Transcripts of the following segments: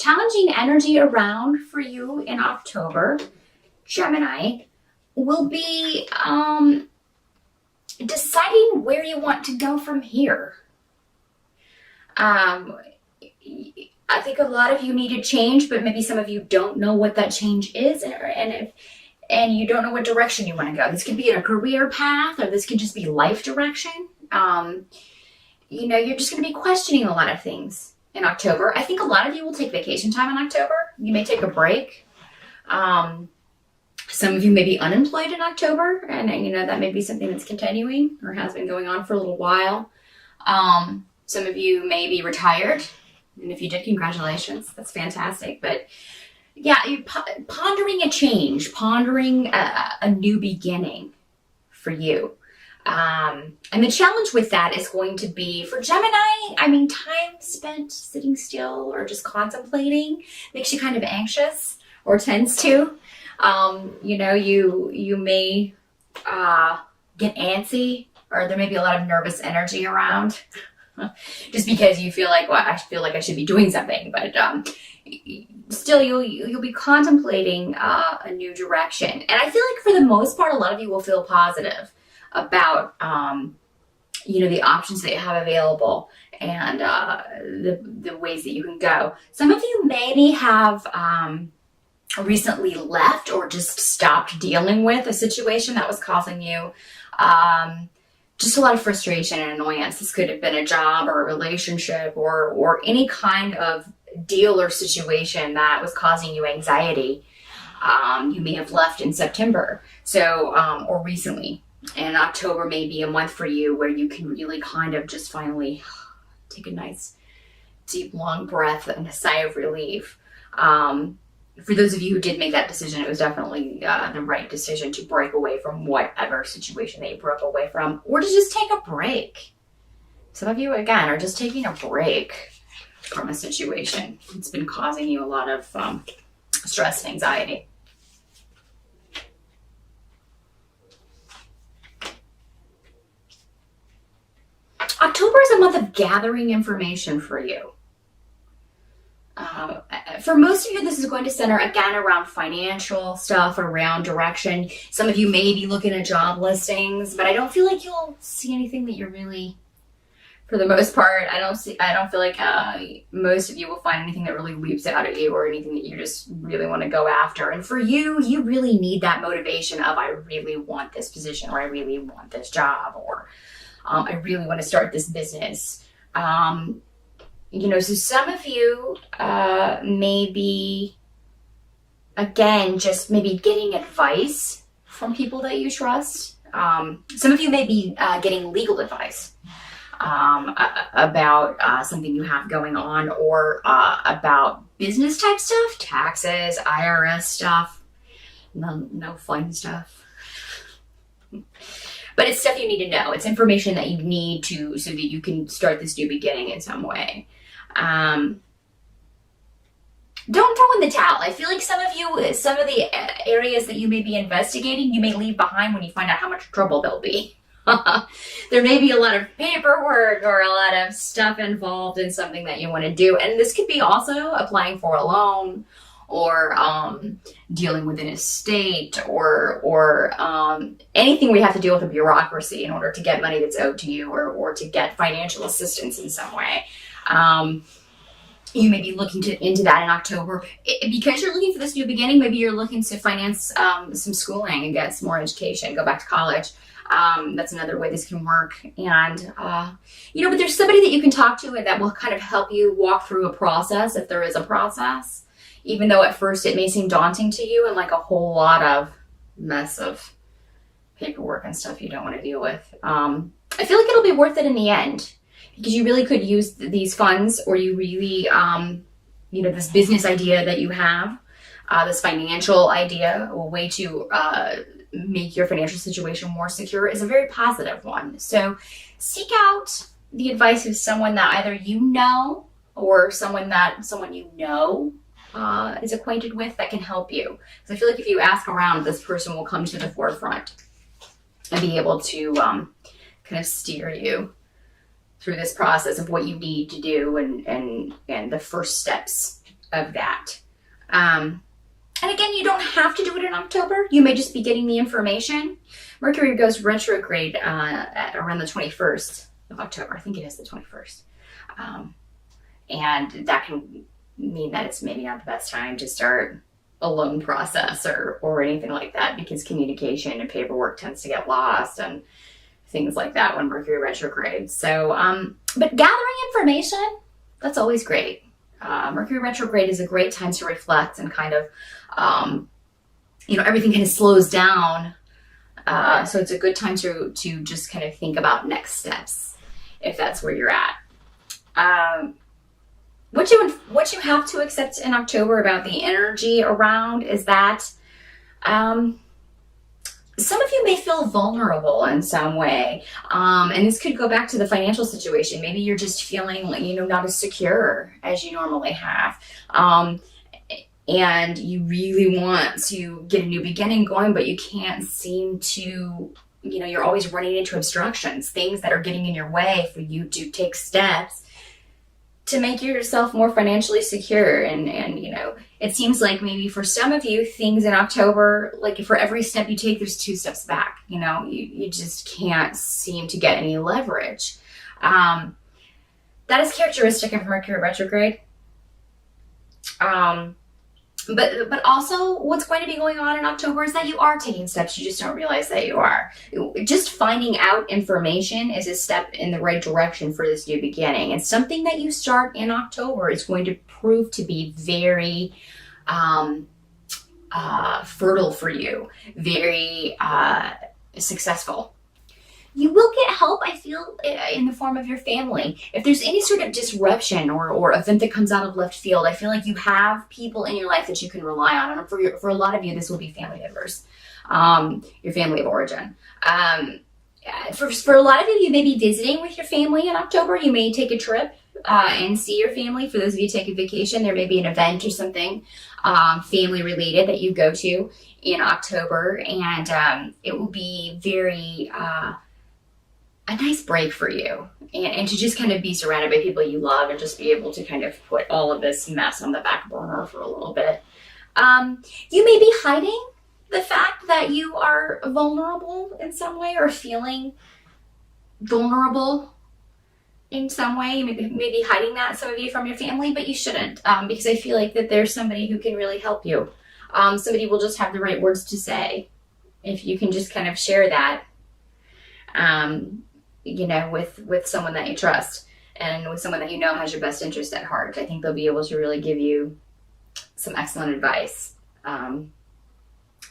challenging energy around for you in October, Gemini, will be deciding where you want to go from here. I think a lot of you need to change, but maybe some of you don't know what that change is, and you don't know what direction you want to go. This could be in a career path, or this could just be life direction. You're just going to be questioning a lot of things in October. I think a lot of you will take vacation time in October. You may take a break. Some of you may be unemployed in October, and that may be something that's continuing or has been going on for a little while. Some of you may be retired, and if you did, congratulations. That's fantastic. But yeah, you're pondering a change, pondering a new beginning for you. And the challenge with that is going to be for Gemini, time spent sitting still or just contemplating makes you kind of anxious, or tends to. You may get antsy, or there may be a lot of nervous energy around just because you feel like, I feel like I should be doing something, but still you'll be contemplating a new direction. And I feel like for the most part, a lot of you will feel positive about the options that you have available and the ways that you can go. Some of you maybe have recently left or just stopped dealing with a situation that was causing you just a lot of frustration and annoyance. This could have been a job or a relationship or any kind of deal or situation that was causing you anxiety. You may have left in September, or recently. And October may be a month for you where you can really kind of just finally take a nice, deep, long breath and a sigh of relief. For those of you who did make that decision, it was definitely the right decision to break away from whatever situation that you broke away from, or to just take a break. Some of you, again, are just taking a break from a situation. It's been causing you a lot of stress and anxiety. October is a month of gathering information for you. For most of you, this is going to center again around financial stuff, around direction. Some of you may be looking at job listings, but I don't feel like you'll see anything that you're really, for the most part, I don't feel like most of you will find anything that really leaps out at you or anything that you just really want to go after. And for you, you really need that motivation of, I really want this position, or I really want this job, or I really want to start this business. So some of you may be, again, just maybe getting advice from people that you trust. Some of you may be getting legal advice about something you have going on, or about business type stuff, taxes, IRS stuff, no fun stuff. But it's stuff you need to know. It's information that you need so that you can start this new beginning in some way. Don't throw in the towel. I feel like some of the areas that you may be investigating, you may leave behind when you find out how much trouble there'll be. There may be a lot of paperwork or a lot of stuff involved in something that you want to do. And this could be also applying for a loan, or dealing with an estate, or anything where you have to deal with a bureaucracy in order to get money that's owed to you, or to get financial assistance in some way. You may be looking into that in October. Because you're looking for this new beginning, maybe you're looking to finance some schooling and get some more education, go back to college. That's another way this can work. And, but there's somebody that you can talk to that will kind of help you walk through a process, if there is a process. Even though at first it may seem daunting to you and like a whole lot of mess of paperwork and stuff you don't want to deal with. I feel like it'll be worth it in the end, because you really could use these funds, or you really, this business idea that you have, this financial idea, a way to make your financial situation more secure, is a very positive one. So seek out the advice of someone that either you know, or someone you know is acquainted with, that can help you. So I feel like if you ask around, this person will come to the forefront and be able to kind of steer you through this process of what you need to do and the first steps of that. And again, you don't have to do it in October. You may just be getting the information. Mercury goes retrograde at around the 21st of October. I think it is the 21st. And that can mean that it's maybe not the best time to start a loan process or anything like that, because communication and paperwork tends to get lost and things like that when Mercury retrogrades. So, but gathering information, that's always great. Mercury retrograde is a great time to reflect and kind of, everything kind of slows down. So it's a good time to just kind of think about next steps, if that's where you're at. What you have to accept in October about the energy around is that some of you may feel vulnerable in some way. And this could go back to the financial situation. Maybe you're just feeling like, not as secure as you normally have. And you really want to get a new beginning going, but you can't seem to, you're always running into obstructions, things that are getting in your way for you to take steps to make yourself more financially secure. And it seems like maybe for some of you, things in October, like for every step you take, there's 2 steps back. You just can't seem to get any leverage. That is characteristic of Mercury retrograde. But also what's going to be going on in October is that you are taking steps. You just don't realize that you are. Just finding out information is a step in the right direction for this new beginning. And something that you start in October is going to prove to be very fertile for you, very successful. You will get help, I feel, in the form of your family. If there's any sort of disruption or event that comes out of left field, I feel like you have people in your life that you can rely on. And for a lot of you, this will be family members, your family of origin. For a lot of you may be visiting with your family in October. You may take a trip and see your family. For those of you taking vacation, there may be an event or something family related that you go to in October. And it will be very... a nice break for you, and to just kind of be surrounded by people you love and just be able to kind of put all of this mess on the back burner for a little bit. You may be hiding the fact that you are vulnerable in some way or feeling vulnerable in some way. You may be hiding that, some of you, from your family, but you shouldn't, because I feel like that there's somebody who can really help you. Somebody will just have the right words to say if you can just kind of share that. With someone that you trust and with someone that has your best interest at heart. I think they'll be able to really give you some excellent advice. And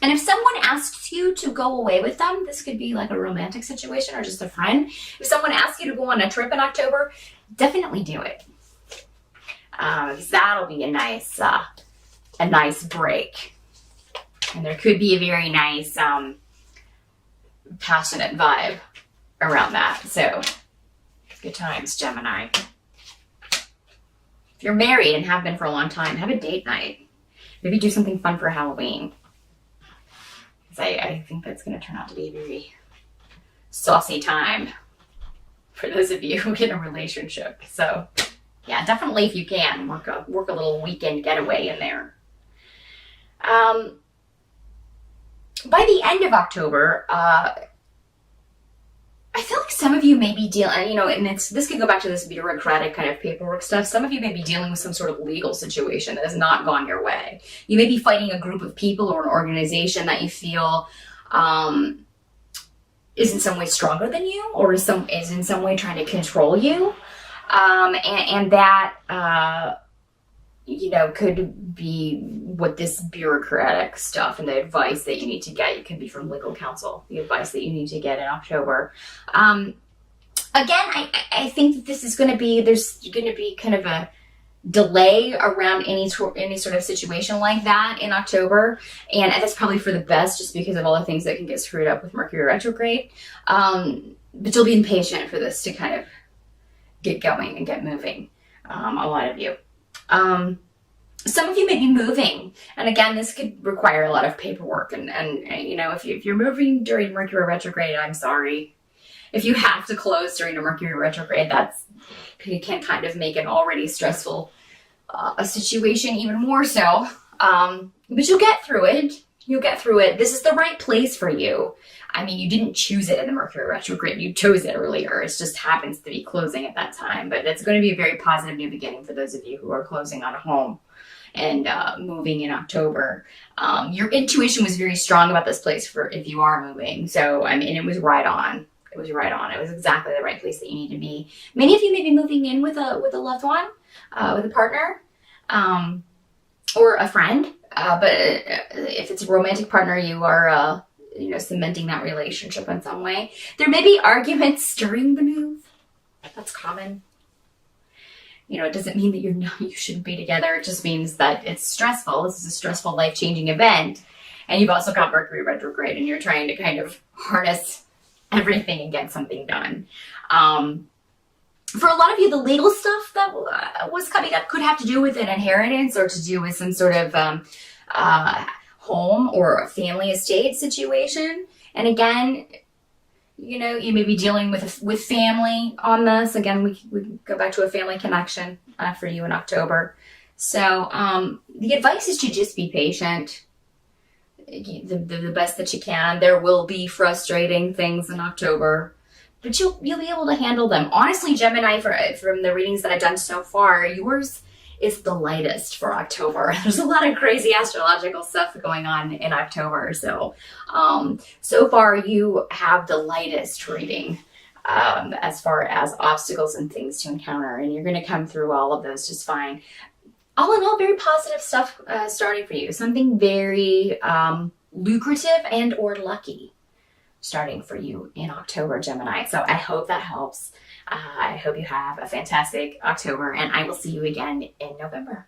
if someone asks you to go away with them, this could be like a romantic situation or just a friend. If someone asks you to go on a trip in October, definitely do it. Because that'll be a nice break. And there could be a very nice, passionate vibe around that. So good times, Gemini. If you're married and have been for a long time, have a date night. Maybe do something fun for Halloween. Because I think that's going to turn out to be a very saucy time for those of you in a relationship. So yeah, definitely, if you can, work a little weekend getaway in there. By the end of October, I feel like some of you may be dealing, and this could go back to this bureaucratic kind of paperwork stuff. Some of you may be dealing with some sort of legal situation that has not gone your way. You may be fighting a group of people or an organization that you feel is in some way stronger than you, or is in some way trying to control you. And that, could be what this bureaucratic stuff and the advice that you need to get. It could be from legal counsel, the advice that you need to get in October. Again, I think that this is there's going to be kind of a delay around any sort of situation like that in October. And that's probably for the best, just because of all the things that can get screwed up with Mercury retrograde. But you'll be impatient for this to kind of get going and get moving. A lot of you. Some of you may be moving, and again, this could require a lot of paperwork. And if you're moving during Mercury retrograde, I'm sorry. If you have to close during a Mercury retrograde, it can kind of make an already stressful a situation even more so. But you'll get through it. You'll get through it. This is the right place for you. I mean, you didn't choose it in the Mercury retrograde. You chose it earlier. It just happens to be closing at that time. But it's going to be a very positive new beginning for those of you who are closing on a home and moving in October. Your intuition was very strong about this place for if you are moving. So, I mean, it was right on. It was right on. It was exactly the right place that you need to be. Many of you may be moving in with a loved one, with a partner, or a friend. But if it's a romantic partner, you are, cementing that relationship in some way. There may be arguments during the move. That's common. It doesn't mean that you shouldn't be together. It just means that it's stressful. This is a stressful, life-changing event. And you've also got Mercury retrograde, and you're trying to kind of harness everything and get something done. For a lot of you, the legal stuff that was coming up could have to do with an inheritance or to do with some sort of home or a family estate situation. And again, you may be dealing with family on this. Again, we go back to a family connection for you in October. So the advice is to just be patient. The best that you can. There will be frustrating things in October, but you'll be able to handle them. Honestly, Gemini, from the readings that I've done so far, yours is the lightest for October. There's a lot of crazy astrological stuff going on in October. So, so far you have the lightest reading as far as obstacles and things to encounter, and you're going to come through all of those just fine. All in all, very positive stuff starting for you. Something very lucrative and or lucky starting for you in October, Gemini. So I hope that helps. I hope you have a fantastic October, and I will see you again in November.